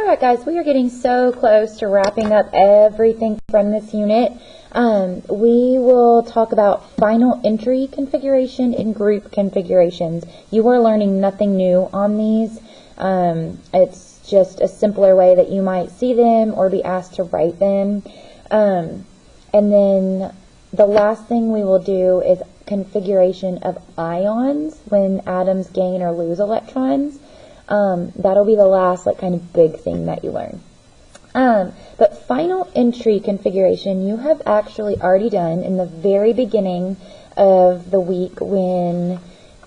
Alright guys, we are getting so close to wrapping up everything from this unit. We will talk about final entry configuration and group configurations. You are learning nothing new on these. It's just a simpler way that you might see them or be asked to write them. And then the last thing we will do is configuration of ions when atoms gain or lose electrons. That'll be the last kind of big thing that you learn. But final entry configuration you have actually already done in the very beginning of the week when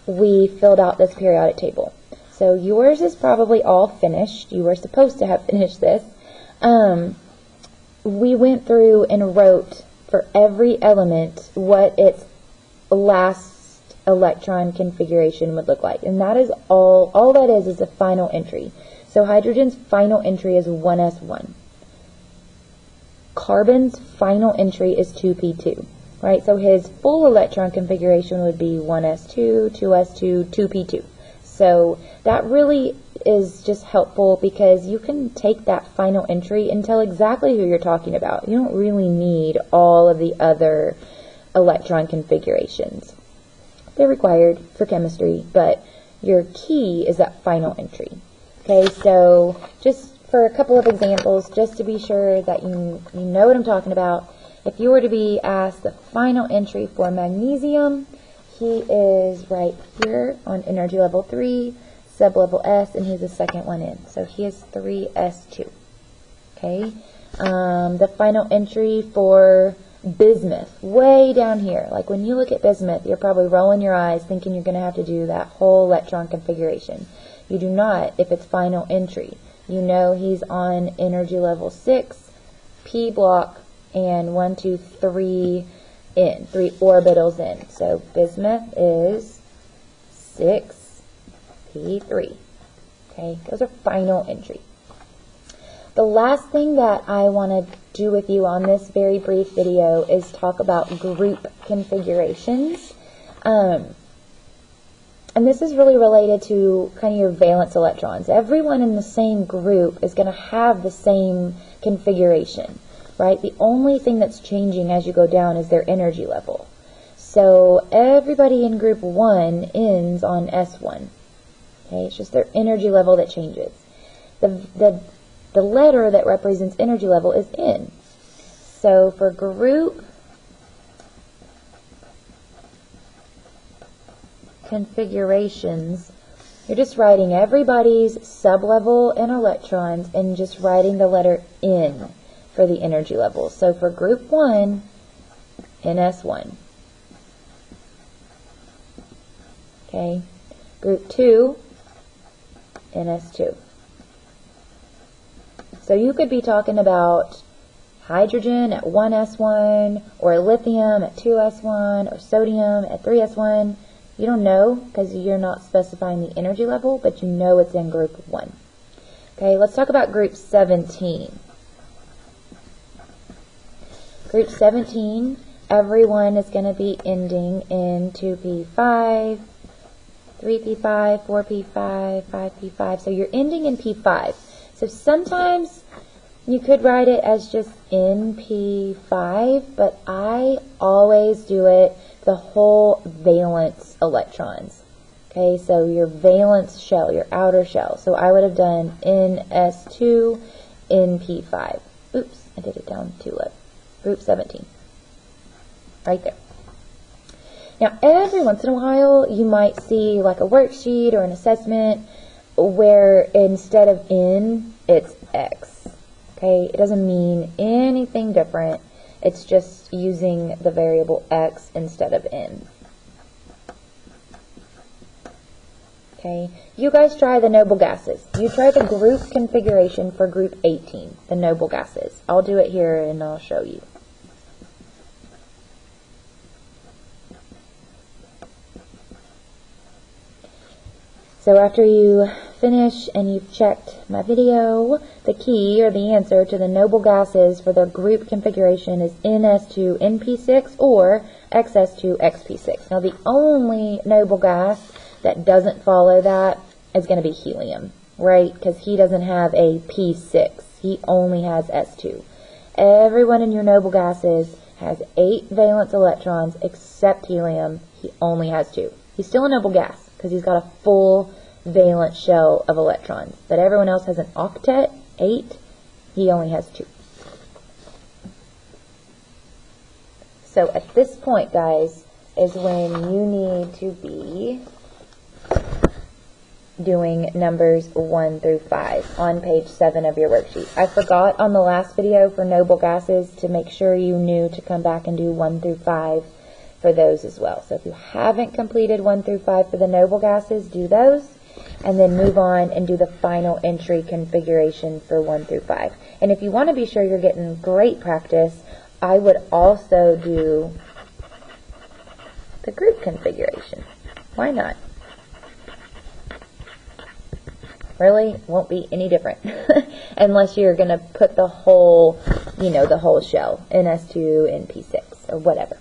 we filled out this periodic table. So yours is probably all finished. You were supposed to have finished this. We went through and wrote for every element what its last electron configuration would look like, and that is all that is a final entry. So hydrogen's final entry is 1s1. Carbon's final entry is 2p2, right? So his full electron configuration would be 1s2, 2s2, 2p2. So that really is just helpful because you can take that final entry and tell exactly who you're talking about. You don't really need all of the other electron configurations. They're required for chemistry, but your key is that final entry. Okay, so just for a couple of examples, just to be sure that you know what I'm talking about, if you were to be asked the final entry for magnesium, he is right here on energy level 3, sublevel S, and he's the second one in. So he is 3s2. Okay, the final entry for bismuth, way down here. Like when you look at bismuth, you're probably rolling your eyes thinking you're going to have to do that whole electron configuration. You do not if it's final entry. You know he's on energy level 6, p block, and 1, 2, 3 in, 3 orbitals in. So bismuth is 6, p3. Okay, those are final entry. The last thing that I want to do with you on this very brief video is talk about group configurations. And this is really related to kind of your valence electrons. Everyone in the same group is going to have the same configuration, right? The only thing that's changing as you go down is their energy level. So everybody in group 1 ends on S1. Okay, it's just their energy level that changes. The letter that represents energy level is N. So for group configurations, you're just writing everybody's sublevel and electrons and just writing the letter N for the energy level. So for group 1, NS1. Okay. Group 2, NS2. So you could be talking about hydrogen at 1s1, or lithium at 2s1, or sodium at 3s1. You don't know because you're not specifying the energy level, but you know it's in group 1. Okay, let's talk about group 17. Group 17, everyone is going to be ending in 2p5, 3p5, 4p5, 5p5. So you're ending in p5. So sometimes you could write it as just NP5, but I always do it the whole valence electrons. Okay, so your valence shell, your outer shell. So I would have done NS2, NP5. Oops, I did it down too low. Group 17. Right there. Now, every once in a while, you might see like a worksheet or an assessment where instead of N, it's X. Okay, it doesn't mean anything different. It's just using the variable X instead of N. Okay, you guys try the noble gases. You try the group configuration for group 18, the noble gases. I'll do it here and I'll show you. So after you finish and you've checked my video, the key or the answer to the noble gases for their group configuration is NS2 NP6 or XS2 XP6. Now the only noble gas that doesn't follow that is going to be helium. right? Because he doesn't have a P6. He only has S2. Everyone in your noble gases has 8 valence electrons except helium. He only has 2. He's still a noble gas because he's got a full valence shell of electrons. But everyone else has an octet, 8. He only has 2. So at this point, guys, is when you need to be doing numbers 1 through 5 on page 7 of your worksheet. I forgot on the last video for noble gases to make sure you knew to come back and do 1 through 5 for those as well. So if you haven't completed 1 through 5 for the noble gases, do those, and then move on and do the final entry configuration for 1 through 5. And if you want to be sure you're getting great practice, I would also do the group configuration. Why not? Really won't be any different unless you're going to put the whole, the whole shell in S2 and P6 or whatever.